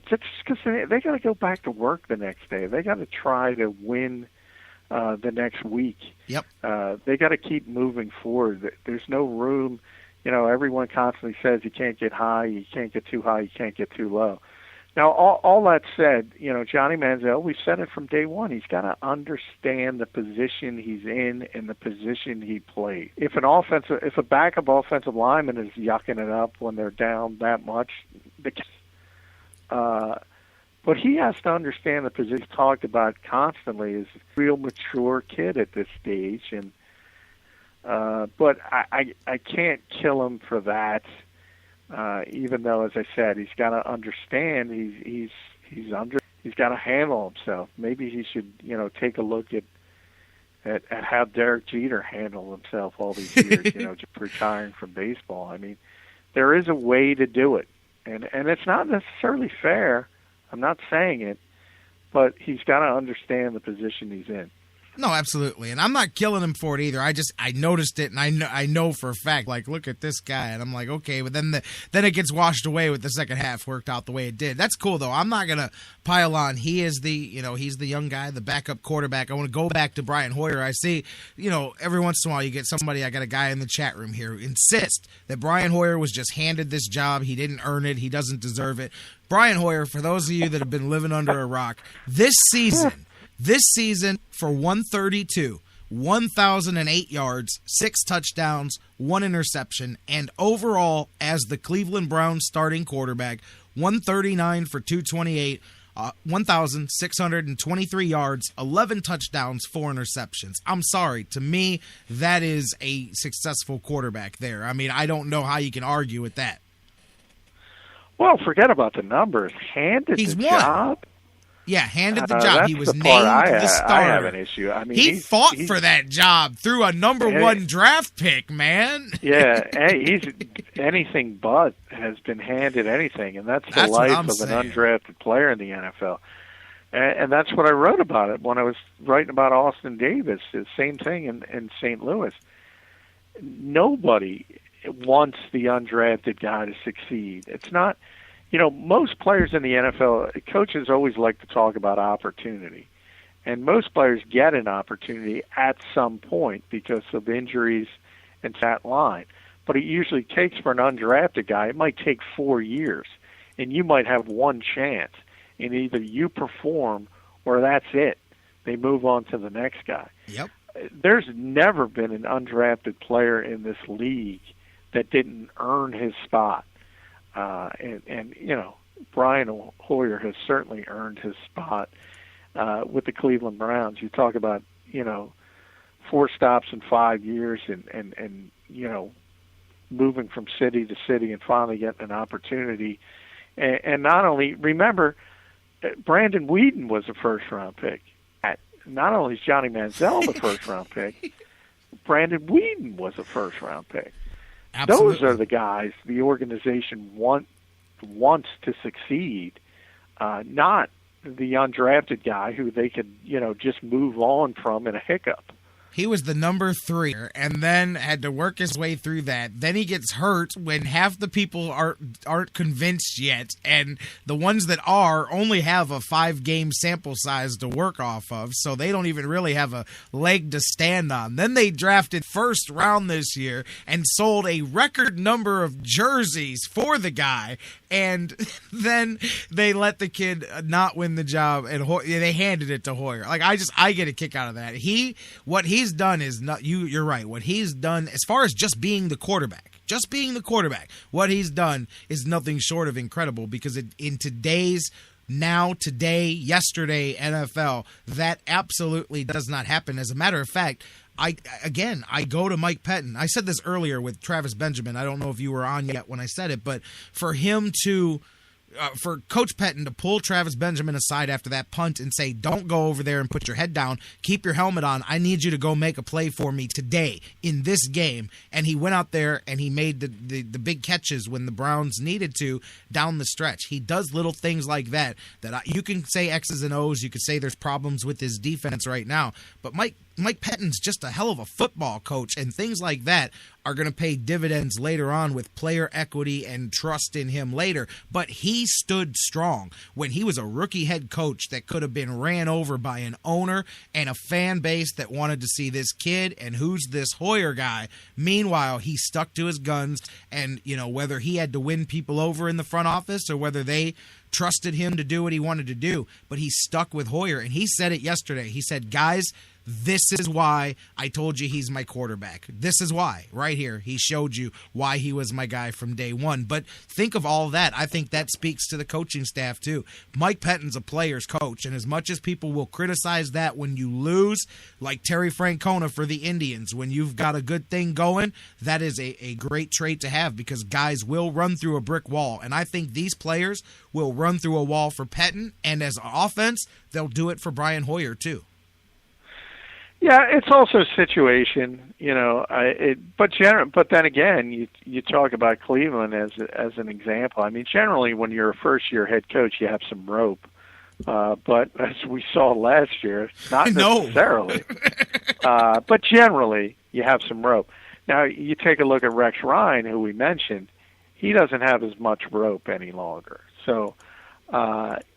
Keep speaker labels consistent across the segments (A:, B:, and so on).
A: Just because they got to go back to work the next day. They got to try to win the next week.
B: Yep.
A: They got to keep moving forward. There's no room. Everyone constantly says you can't get high, you can't get too high, you can't get too low. Now, all that said, Johnny Manziel, we said it from day one. He's got to understand the position he's in and the position he played. If a backup offensive lineman is yucking it up when they're down that much, but he has to understand the position. He's talked about constantly is a real mature kid at this stage, and but I can't kill him for that. Even though, as I said, he's got to understand he's got to handle himself. Maybe he should take a look at how Derek Jeter handled himself all these years, just retiring from baseball. I mean, there is a way to do it, and it's not necessarily fair. I'm not saying it, but he's got to understand the position he's in.
B: No, absolutely, and I'm not killing him for it either. I noticed it, and I know for a fact, like, look at this guy, and I'm like, okay, but then it gets washed away with the second half worked out the way it did. That's cool though. I'm not gonna pile on. He is he's the young guy, the backup quarterback. I want to go back to Brian Hoyer. I see, every once in a while you get somebody. I got a guy in the chat room here who insist that Brian Hoyer was just handed this job. He didn't earn it. He doesn't deserve it. Brian Hoyer, for those of you that have been living under a rock, this season for 132, 1,008 yards, 6 touchdowns, 1 interception, and overall as the Cleveland Browns starting quarterback, 139 for 228, 1,623 yards, 11 touchdowns, 4 interceptions. I'm sorry. To me, that is a successful quarterback there. I mean, I don't know how you can argue with that.
A: Well, forget about the numbers. Handed the job.
B: Yeah, handed the job. He was named the starter.
A: I have an issue. I mean,
B: he fought for that job through a number one draft pick, man.
A: Yeah, he's anything but has been handed anything, and that's the life of an undrafted player in the NFL. And that's what I wrote about it when I was writing about Austin Davis. The same thing in St. Louis. Nobody wants the undrafted guy to succeed. It's not. Most players in the NFL, coaches always like to talk about opportunity. And most players get an opportunity at some point because of injuries and that line. But it usually takes for an undrafted guy, it might take 4 years. And you might have one chance. And either you perform or that's it. They move on to the next guy.
B: Yep.
A: There's never been an undrafted player in this league that didn't earn his spot. And Brian Hoyer has certainly earned his spot with the Cleveland Browns. You talk about 4 stops in 5 years and moving from city to city and finally getting an opportunity. And not only, remember, Brandon Weeden was a first-round pick. Not only is Johnny Manziel the first-round pick, Brandon Weeden was a first-round pick.
B: Absolutely.
A: Those are the guys the organization wants to succeed, not the undrafted guy who they could, just move on from in a hiccup.
B: He was the number 3 and then had to work his way through that. Then he gets hurt when half the people aren't convinced yet, and the ones that are only have a 5-game sample size to work off of, so they don't even really have a leg to stand on. Then they drafted first round this year and sold a record number of jerseys for the guy, and then they let the kid not win the job, and they handed it to Hoyer. Like, I get a kick out of that. What he's done is not you're right. What he's done as far as just being the quarterback, what he's done is nothing short of incredible, because in today's yesterday NFL, that absolutely does not happen. As a matter of fact, I go to Mike Pettin. I said this earlier with Travis Benjamin. I don't know if you were on yet when I said it, but for him to for Coach Pettin to pull Travis Benjamin aside after that punt and say, don't go over there and put your head down, keep your helmet on, I need you to go make a play for me today in this game. And he went out there and he made the big catches when the Browns needed to down the stretch. He does little things like that you can say X's and O's, you could say there's problems with his defense right now, but Mike Mike Pettine's just a hell of a football coach, and things like that are going to pay dividends later on with player equity and trust in him later. But he stood strong when he was a rookie head coach that could have been ran over by an owner and a fan base that wanted to see this kid and who's this Hoyer guy. Meanwhile, he stuck to his guns, and whether he had to win people over in the front office or whether they trusted him to do what he wanted to do, but he stuck with Hoyer. And he said it yesterday. He said, guys, this is why I told you he's my quarterback. This is why. Right here, he showed you why he was my guy from day one. But think of all that. I think that speaks to the coaching staff, too. Mike Pettine's a player's coach, and as much as people will criticize that when you lose, like Terry Francona for the Indians, when you've got a good thing going, that is a great trait to have, because guys will run through a brick wall. And I think these players will run through a wall for Pettine, and as an offense, they'll do it for Brian Hoyer, too.
A: Yeah, it's also a situation, but then again, you talk about Cleveland as an example. I mean, generally when you're a first-year head coach, you have some rope, but as we saw last year, not necessarily. But generally, you have some rope. Now, you take a look at Rex Ryan, who we mentioned; he doesn't have as much rope any longer. So.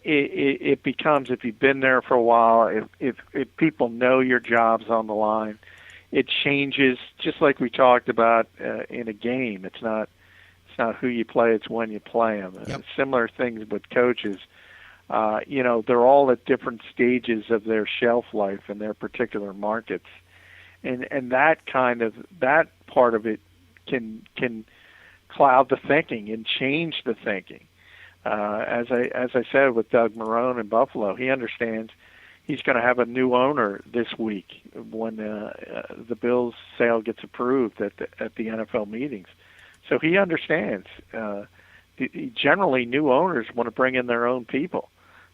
A: It becomes, if you've been there for a while, if people know your job's on the line, it changes. Just like we talked about in a game, it's not who you play, it's when you play them.
B: Yep.
A: Similar things with coaches. They're all at different stages of their shelf life in their particular markets, and that part of it can cloud the thinking and change the thinking. As I said with Doug Marrone in Buffalo, he understands he's going to have a new owner this week when the Bills sale gets approved at the NFL meetings. So he understands. Generally, new owners want to bring in their own people.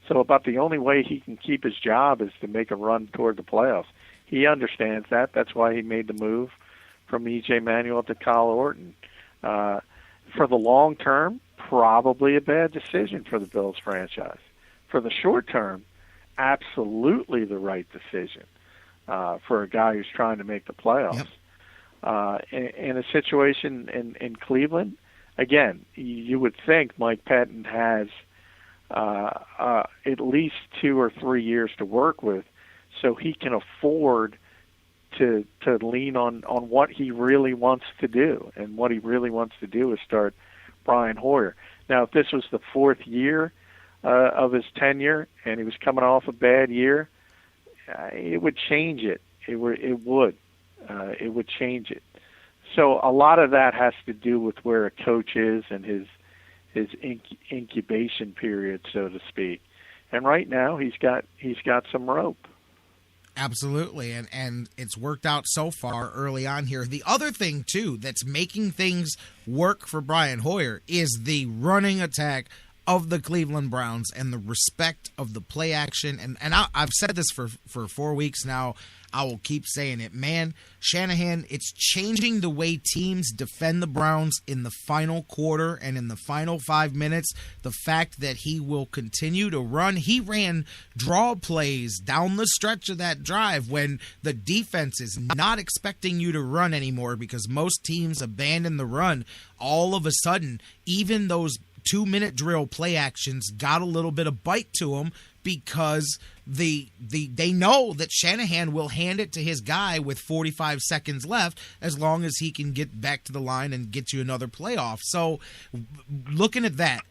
A: So about the only way he can keep his job is to make a run toward the playoffs. He understands that. That's why he made the move from E.J. Manuel to Kyle Orton. For the long term, probably a bad decision for the Bills franchise. For the short term, absolutely the right decision for a guy who's trying to make the playoffs. Yep. In a situation in Cleveland, again, you would think Mike Pettine has at least 2 or 3 years to work with, so he can afford to lean on what he really wants to do. And what he really wants to do is start Brian Hoyer. Now, if this was the 4th year of his tenure and he was coming off a bad year, it would change it. It would change it. So a lot of that has to do with where a coach is and his incubation period, so to speak. And right now, he's got some rope.
B: Absolutely, and it's worked out so far early on here. The other thing, too, that's making things work for Brian Hoyer is the running attack of the Cleveland Browns and the respect of the play action. And I've said this for 4 weeks now. I will keep saying it. Man, Shanahan, it's changing the way teams defend the Browns in the final quarter and in the final 5 minutes. The fact that he will continue to run. He ran draw plays down the stretch of that drive when the defense is not expecting you to run anymore because most teams abandon the run. All of a sudden, even those 2-minute drill play actions got a little bit of bite to them because they know that Shanahan will hand it to his guy with 45 seconds left as long as he can get back to the line and get you another playoff. So looking at that,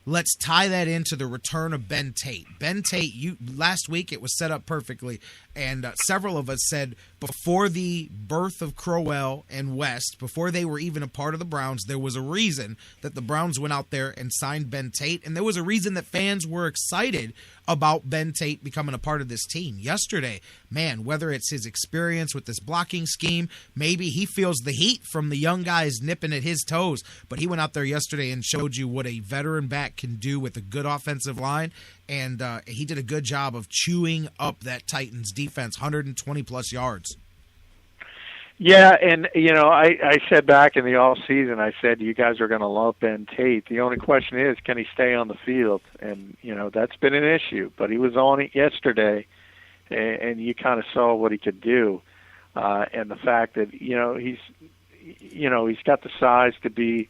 B: let's tie that into the return of Ben Tate. Ben Tate, last week it was set up perfectly, and several of us said before the birth of Crowell and West, before they were even a part of the Browns, there was a reason that the Browns went out there and signed Ben Tate, and there was a reason that fans were excited about Ben Tate becoming a part of this team. Yesterday, man, whether it's his experience with this blocking scheme, maybe he feels the heat from the young guys nipping at his toes, but he went out there yesterday and showed you what a veteran back can do with a good offensive line, and he did a good job of chewing up that Titans defense, 120-plus yards.
A: Yeah, and, I said back in the off-season, I said you guys are going to love Ben Tate. The only question is, can he stay on the field? And, that's been an issue. But he was on it yesterday, and you kind of saw what he could do, and the fact that he's got the size to be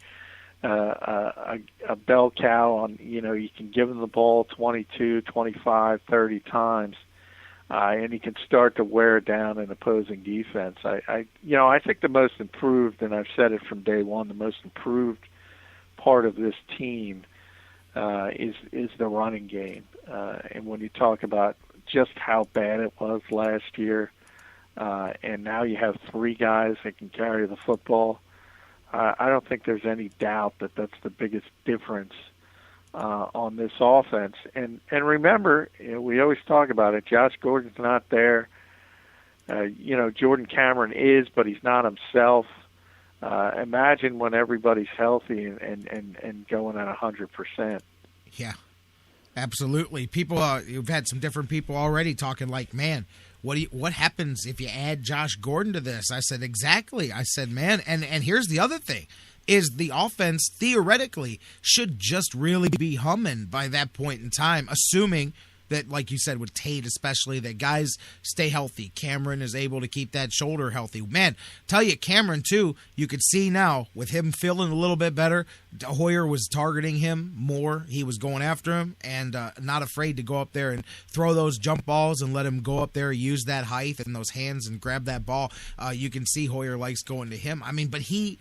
A: a bell cow on. You can give him the ball 22, 25, 30 times. And he can start to wear down an opposing defense. I think the most improved, and I've said it from day one, the most improved part of this team is the running game. And when you talk about just how bad it was last year, and now you have 3 guys that can carry the football, I don't think there's any doubt that that's the biggest difference on this offense. And remember, we always talk about it, Josh Gordon's not there. Jordan Cameron is, but he's not himself. Imagine when everybody's healthy and going at 100%.
B: Yeah, absolutely. People, you've had some different people already talking like, man, what happens if you add Josh Gordon to this? I said, exactly. I said, man, and here's the other thing. Is the offense theoretically should just really be humming by that point in time, assuming that, like you said, with Tate especially, that guys stay healthy. Cameron is able to keep that shoulder healthy. Man, tell you, Cameron, too, you could see now with him feeling a little bit better, Hoyer was targeting him more. He was going after him and not afraid to go up there and throw those jump balls and let him go up there, use that height and those hands and grab that ball. You can see Hoyer likes going to him. I mean, but he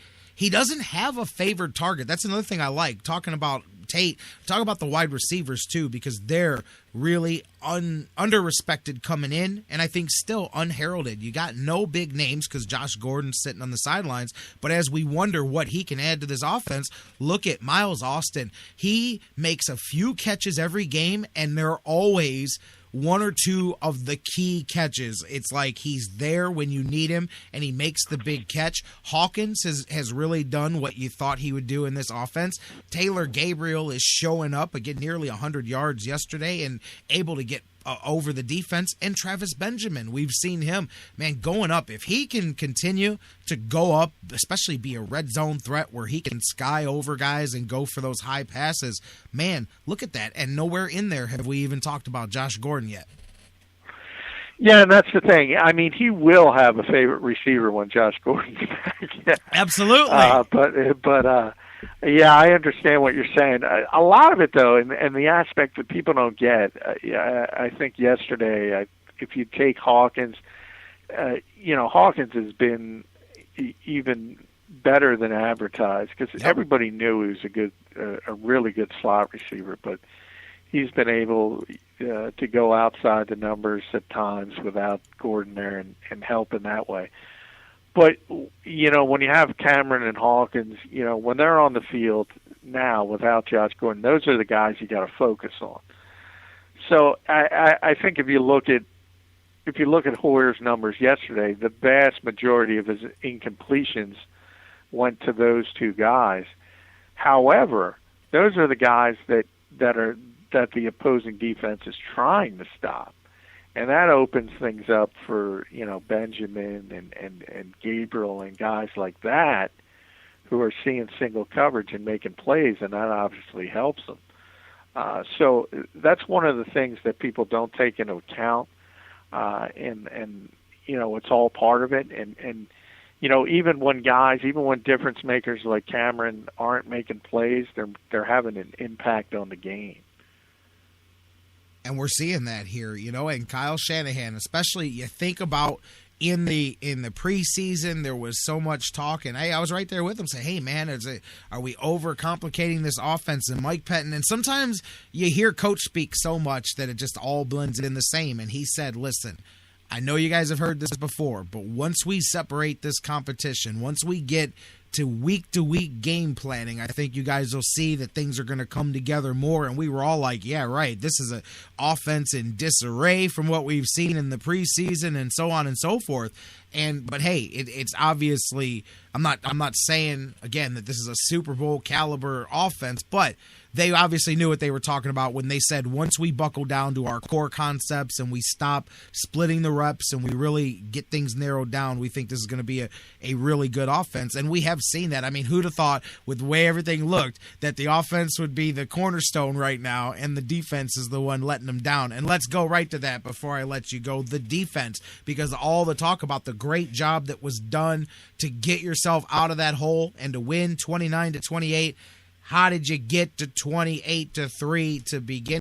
B: doesn't have a favored target. That's another thing I like. Talking about Tate, talk about the wide receivers too, because they're really under-respected coming in, and I think still unheralded. You got no big names because Josh Gordon's sitting on the sidelines, but as we wonder what he can add to this offense, look at Miles Austin. He makes a few catches every game, and they're always one or two of the key catches. It's like he's there when you need him, and he makes the big catch. Hawkins has really done what you thought he would do in this offense. Taylor Gabriel is showing up, again, nearly 100 yards yesterday, and able to get over the defense. And Travis Benjamin, we've seen him, man, going up. If he can continue to go up, especially be a red zone threat where he can sky over guys and go for those high passes, man, look at that. And nowhere in there have we even talked about Josh Gordon yet.
A: Yeah, and that's the thing. I mean, he will have a favorite receiver when Josh Gordon's back. Yeah.
B: Absolutely.
A: But yeah, I understand what you're saying. A lot of it, though, and the aspect that people don't get, I think yesterday, if you take Hawkins, Hawkins has been even better than advertised because everybody knew he was a really good slot receiver, but he's been able to go outside the numbers at times without Gordon there and help in that way. But, when you have Cameron and Hawkins, when they're on the field now without Josh Gordon, those are the guys you got to focus on. So I think if you look at Hoyer's numbers yesterday, the vast majority of his incompletions went to those two guys. However, those are the guys that the opposing defense is trying to stop. And that opens things up for, Benjamin and Gabriel and guys like that who are seeing single coverage and making plays, and that obviously helps them. So that's one of the things that people don't take into account, and it's all part of it. And even when difference makers like Cameron aren't making plays, they're having an impact on the game.
B: And we're seeing that here, and Kyle Shanahan, especially, you think about in the preseason, there was so much talk, and I was right there with him, saying, hey, man, are we overcomplicating this offense? And Mike Pettin, and sometimes you hear coach speak so much that it just all blends in the same, and he said, listen, I know you guys have heard this before, but once we separate this competition, once we get to week game planning, I think you guys will see that things are going to come together more. And we were all like, yeah, right, this is an offense in disarray from what we've seen in the preseason and so on and so forth. But hey, it's obviously, I'm not saying again that this is a Super Bowl caliber offense, but they obviously knew what they were talking about when they said once we buckle down to our core concepts and we stop splitting the reps and we really get things narrowed down, we think this is going to be a really good offense. And we have seen that. I mean, who'd have thought with the way everything looked that the offense would be the cornerstone right now and the defense is the one letting them down. And let's go right to that before I let you go. The defense, because all the talk about the great job that was done to get yourself out of that hole and to win 29-28. How did you get to 28-3 to begin?